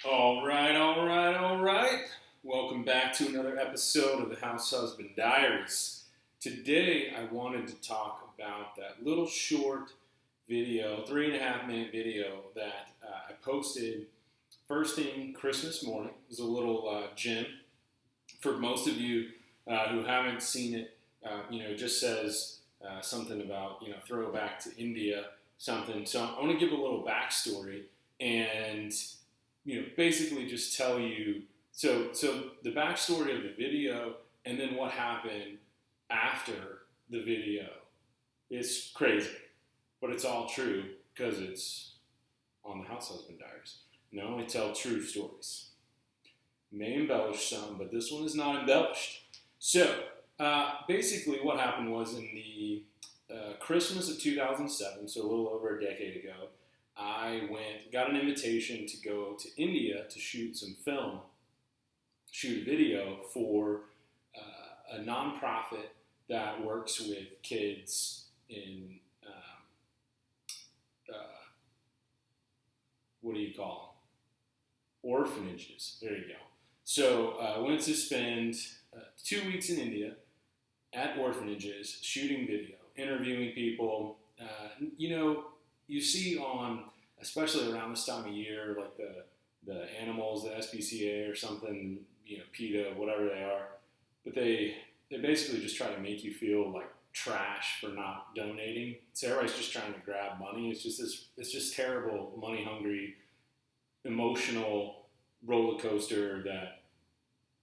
All right, all right, all right. Welcome back to another episode of the House Husband Diaries. Today, I wanted to talk about that little short video, 3.5 minute video that I posted first thing Christmas morning. It was a little gem. For most of you who haven't seen it, it just says something about, throwback to India, something. So I want to give a little backstory and basically just tell you. So the backstory of the video and then what happened after the video is crazy, but it's all true because it's on the House Husband Diaries. And I only tell true stories. May embellish some, but this one is not embellished. So basically, what happened was in the Christmas of 2007, so a little over a decade ago, I got an invitation to go to India to shoot some film, shoot a video for a nonprofit that works with kids in, what do you call them? Orphanages. There you go. So I went to spend 2 weeks in India at orphanages, shooting video, interviewing people. You see on, especially around this time of year, like the animals, the SPCA or something, PETA, whatever they are, but they basically just try to make you feel like trash for not donating. So everybody's just trying to grab money. It's just terrible, money hungry, emotional roller coaster that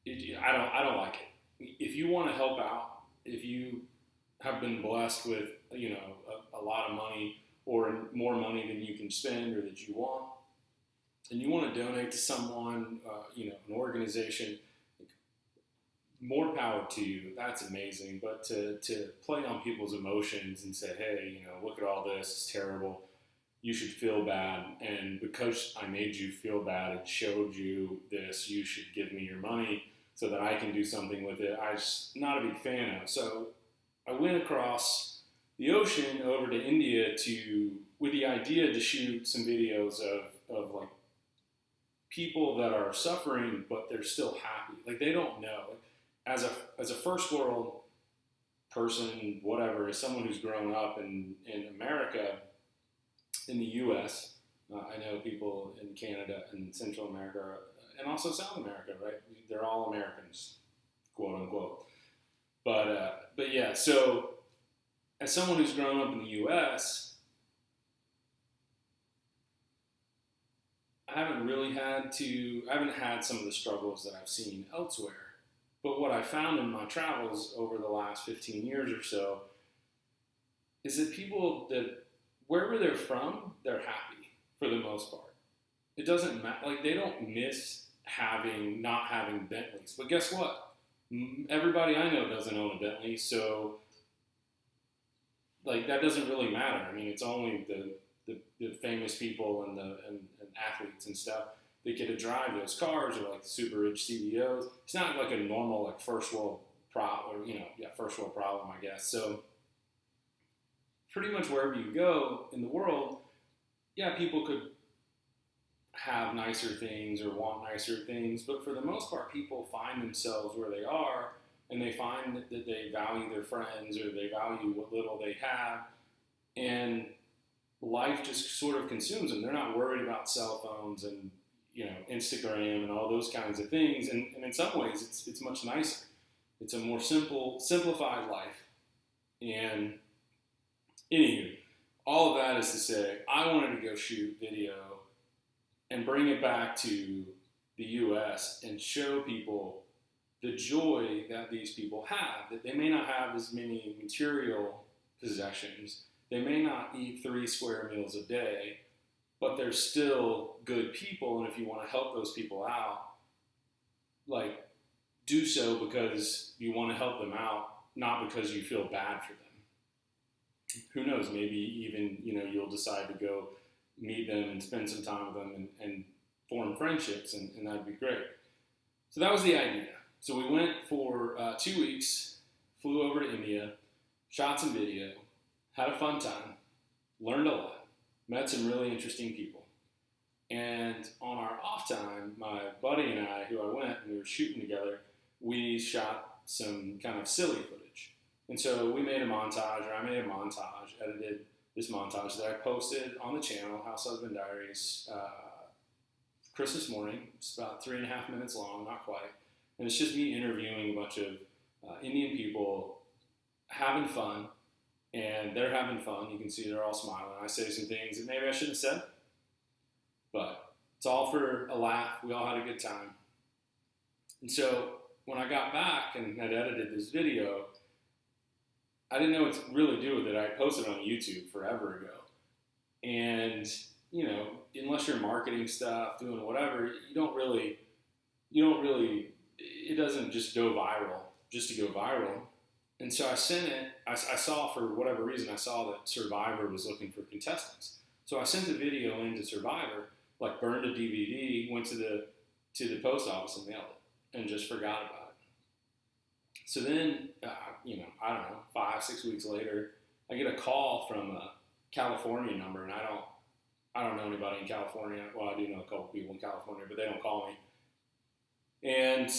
I don't like it. If you want to help out, if you have been blessed with a lot of money or more money than you can spend or that you want, and you want to donate to someone, an organization, more power to you. That's amazing. But to play on people's emotions and say, hey, look at all this, it's terrible, you should feel bad, and because I made you feel bad and showed you this, you should give me your money so that I can do something with it. I'm just not a big fan of. So I went across the ocean over to India with the idea to shoot some videos of like people that are suffering, but they're still happy. Like they don't know. As a first world person, whatever, as someone who's grown up in America, in the U.S., I know people in Canada and Central America and also South America, right? They're all Americans, quote unquote. But yeah, so as someone who's grown up in the U.S., I haven't had some of the struggles that I've seen elsewhere. But what I found in my travels over the last 15 years or so is that people that, wherever they're from, they're happy for the most part. It doesn't matter, like they don't miss not having Bentleys. But guess what? Everybody I know doesn't own a Bentley, so like that doesn't really matter. I mean, it's only the famous people and athletes and stuff that get to drive those cars, or like the super rich CEOs. It's not like a normal like first world problem, I guess. So pretty much wherever you go in the world, yeah, people could have nicer things or want nicer things, but for the most part, people find themselves where they are, and they find that they value their friends or they value what little they have, and life just sort of consumes them. They're not worried about cell phones and Instagram and all those kinds of things, and in some ways, it's much nicer. It's a more simplified life. And anywho, all of that is to say, I wanted to go shoot video and bring it back to the U.S. and show people the joy that these people have, that they may not have as many material possessions, they may not eat 3 square meals a day, but they're still good people, and if you want to help those people out, like, do so because you want to help them out, not because you feel bad for them. Who knows, maybe even, you'll decide to go meet them and spend some time with them and form friendships, and that'd be great. So that was the idea. So we went for 2 weeks, flew over to India, shot some video, had a fun time, learned a lot, met some really interesting people. And on our off time, my buddy and I, who I went and we were shooting together, we shot some kind of silly footage. And so we made a montage, or I made a montage, edited this montage that I posted on the channel, House Husband Diaries, Christmas morning. It's about 3.5 minutes long, not quite. And it's just me interviewing a bunch of Indian people having fun, and they're having fun. You can see they're all smiling. I say some things that maybe I shouldn't have said, but it's all for a laugh. We all had a good time. And so when I got back and had edited this video, I didn't know what to really do with it. I posted it on YouTube forever ago. And, you know, unless you're marketing stuff, doing whatever, it doesn't just go viral just to go viral. And so I sent it, I saw, for whatever reason, I saw that Survivor was looking for contestants. So I sent the video into Survivor, like burned a DVD, went to the post office and mailed it, and just forgot about it. So then, I don't know, 5-6 weeks later, I get a call from a California number, and I don't know anybody in California. Well, I do know a couple people in California, but they don't call me. And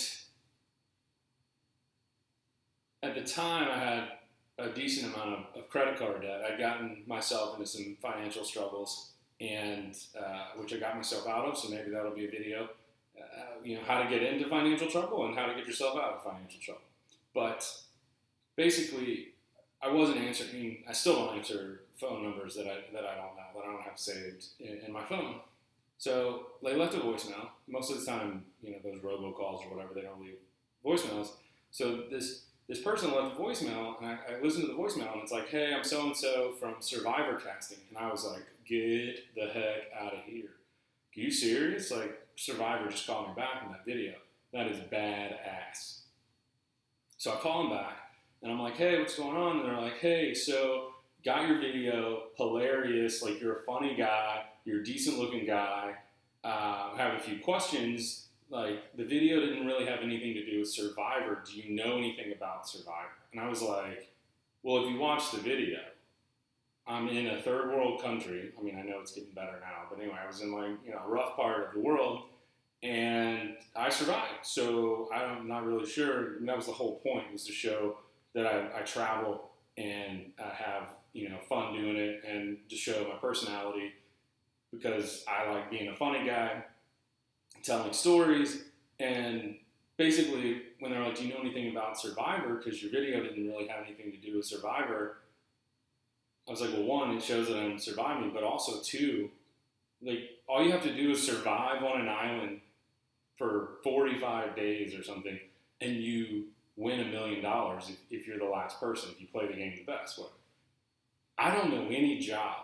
at the time, I had a decent amount of credit card debt. I'd gotten myself into some financial struggles, and which I got myself out of, so maybe that'll be a video, how to get into financial trouble and how to get yourself out of financial trouble. But basically, I wasn't answering, I still don't answer phone numbers that I don't have saved in my phone. So they left a voicemail. Most of the time, those robocalls or whatever, they don't leave voicemails. So this person left a voicemail, and I listened to the voicemail, and it's like, hey, I'm so-and-so from Survivor casting. And I was like, get the heck out of here. Are you serious? Like, Survivor just called me back in that video. That is badass. So I call them back, and I'm like, hey, what's going on? And they're like, hey, so got your video, hilarious, like, you're a funny guy, you're a decent-looking guy, I have a few questions. Like, the video didn't really have anything to do with Survivor. Do you know anything about Survivor? And I was like, well, if you watch the video, I'm in a third world country. I mean, I know it's getting better now, but anyway, I was in a rough part of the world, and I survived. So I'm not really sure. And that was the whole point, was to show that I travel and I have, fun doing it, and to show my personality, because I like being a funny guy, telling stories. And basically, when they're like, do you know anything about Survivor? Because your video didn't really have anything to do with Survivor. I was like, well, one, it shows that I'm surviving, but also two, like, all you have to do is survive on an island for 45 days or something, and you win $1 million if you're the last person, if you play the game the best way. I don't know any job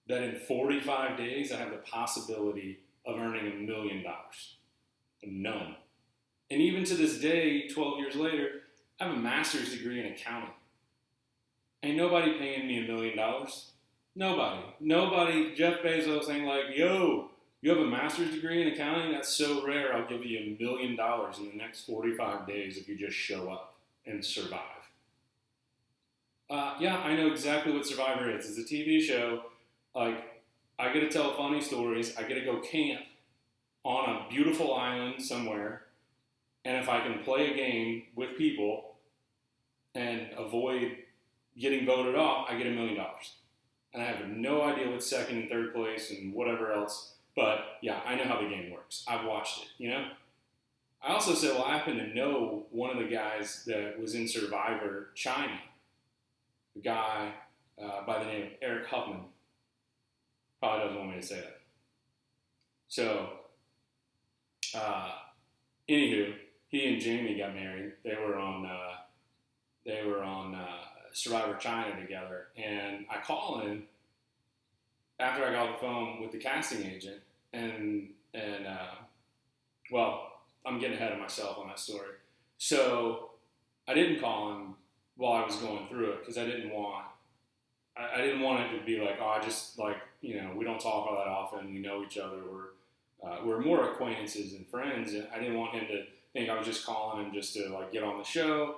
that in 45 days I have the possibility of earning $1 million. None. And even to this day, 12 years later, I have a master's degree in accounting. Ain't nobody paying me $1 million. Nobody. Jeff Bezos ain't like, yo, you have a master's degree in accounting? That's so rare. I'll give you $1 million in the next 45 days if you just show up and survive. Yeah, I know exactly what Survivor is. It's a TV show. Like, I get to tell funny stories. I get to go camp on a beautiful island somewhere. And if I can play a game with people and avoid getting voted off, I get $1 million. And I have no idea what's second and third place and whatever else. But yeah, I know how the game works. I've watched it, I also said, well, I happen to know one of the guys that was in Survivor China. A guy by the name of Eric Huffman. Probably doesn't want me to say that. So, anywho, he and Jamie got married. They were on Survivor China together, and I call him after I got off the phone with the casting agent, and well, I'm getting ahead of myself on that story. So I didn't call him while I was going through it, because I didn't want it to be like, oh, I just, like, we don't talk all that often, we know each other, we're more acquaintances than friends, and I didn't want him to think I was just calling him just to, like, get on the show.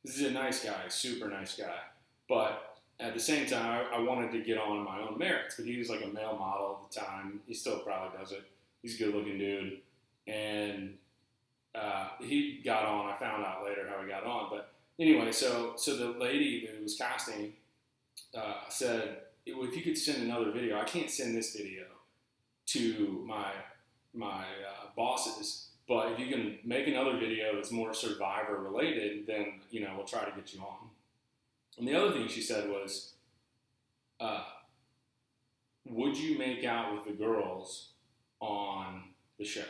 This is a nice guy, super nice guy, but at the same time, I wanted to get on my own merits. But he was like a male model at the time. He still probably does it. He's a good-looking dude, and he got on. I found out later how he got on, but anyway, so the lady who was casting said, well, if you could send another video, I can't send this video to my bosses, but if you can make another video that's more Survivor related, then we'll try to get you on. And the other thing she said was, would you make out with the girls on the show?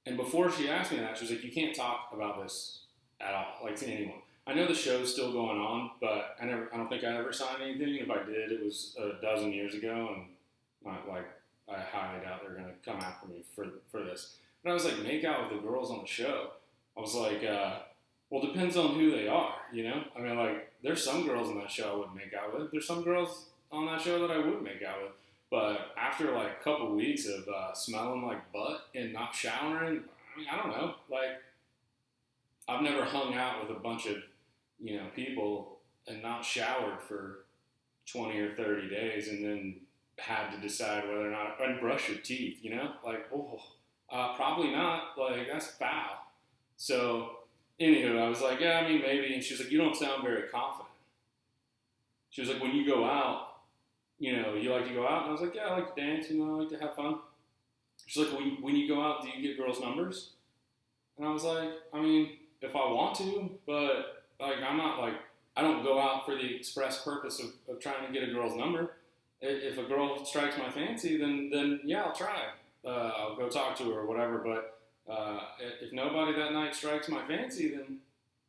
And before she asked me that, she was like, you can't talk about this at all, like to anyone. I know the show's still going on, but I don't think I ever signed anything. If I did, it was a dozen years ago, and I highly doubt they're going to come after me for this. But I was like, make out with the girls on the show. I was like, well, depends on who they are, I mean, like, there's some girls on that show I wouldn't make out with. There's some girls on that show that I would make out with. But after like a couple weeks of smelling like butt and not showering, I mean, I don't know. Like, I've never hung out with a bunch of, people and not showered for 20 or 30 days and then had to decide whether or not, and brush your teeth, like, probably not. Like, that's foul. So, anywho, I was like, yeah, I mean, maybe. And she was like, you don't sound very confident. She was like, when you go out, you like to go out? And I was like, yeah, I like to dance, I like to have fun. She's like, when you go out, do you get girls' numbers? And I was like, I mean, if I want to, but, like, I'm not, like, I don't go out for the express purpose of trying to get a girl's number. If a girl strikes my fancy, then yeah, I'll try. I'll go talk to her or whatever, but if nobody that night strikes my fancy, then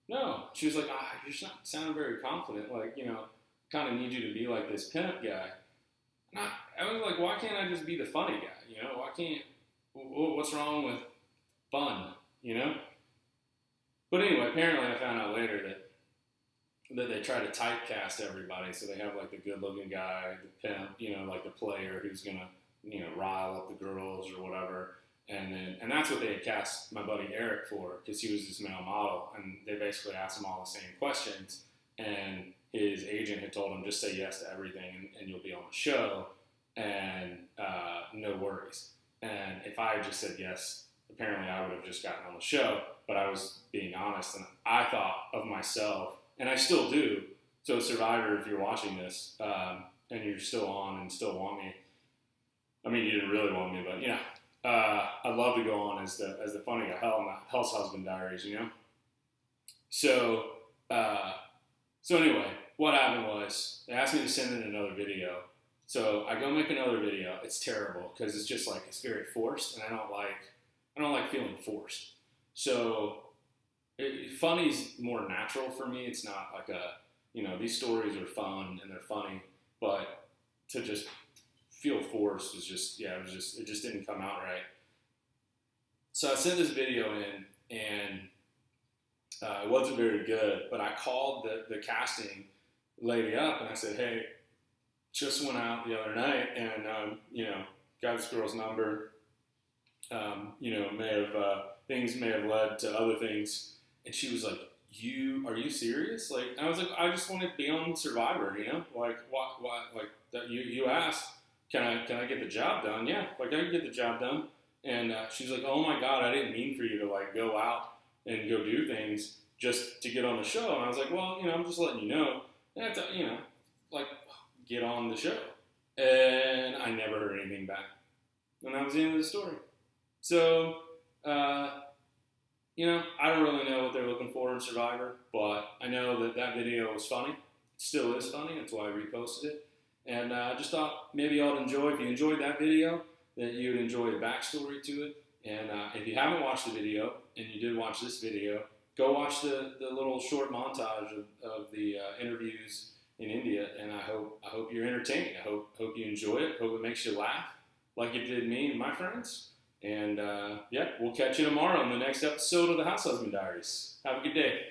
no. She was like, you're not sounding very confident, like, kind of need you to be like this pimp guy. And I was like, why can't I just be the funny guy? Why can't, what's wrong with fun, But anyway, apparently I found out later that they try to typecast everybody. So they have like the good looking guy, the pimp, like the player who's going to, rile up the girls or whatever. And that's what they had cast my buddy Eric for, because he was this male model. And they basically asked him all the same questions. And his agent had told him, just say yes to everything and you'll be on the show, and no worries. And if I had just said yes, apparently I would have just gotten on the show, but I was being honest, and I thought of myself, and I still do. So Survivor, if you're watching this, and you're still on and still want me, I mean, you didn't really want me, but I'd love to go on as the funny guy, Hell's Husband Diaries, So anyway, what happened was they asked me to send in another video. So I go make another video. It's terrible because it's just like, it's very forced, and I don't like feeling forced. So funny's more natural for me. It's not like these stories are fun and they're funny, but to just feel forced is just, it just didn't come out right. So I sent this video in, and it wasn't very good, but I called the casting lady up and I said, hey, just went out the other night and, got this girl's number, things may have led to other things. And she was like, are you serious? Like, I was like, I just want to be on Survivor, like, what, like, that you asked, can I get the job done? Yeah, like, I can get the job done. And she was like, oh my God, I didn't mean for you to like go out and go do things just to get on the show. And I was like, well, I'm just letting you know. And like, get on the show. And I never heard anything back. And that was the end of the story. So, I don't really know what they're looking for in Survivor, but I know that video was funny. It still is funny. That's why I reposted it. And I just thought maybe y'all enjoy. If you enjoyed that video, that you would enjoy the backstory to it. And if you haven't watched the video, and you did watch this video, go watch the little short montage of the interviews in India. And I hope you're entertained. I hope you enjoy it. Hope it makes you laugh like it did me and my friends. And we'll catch you tomorrow on the next episode of the House Husband Diaries. Have a good day.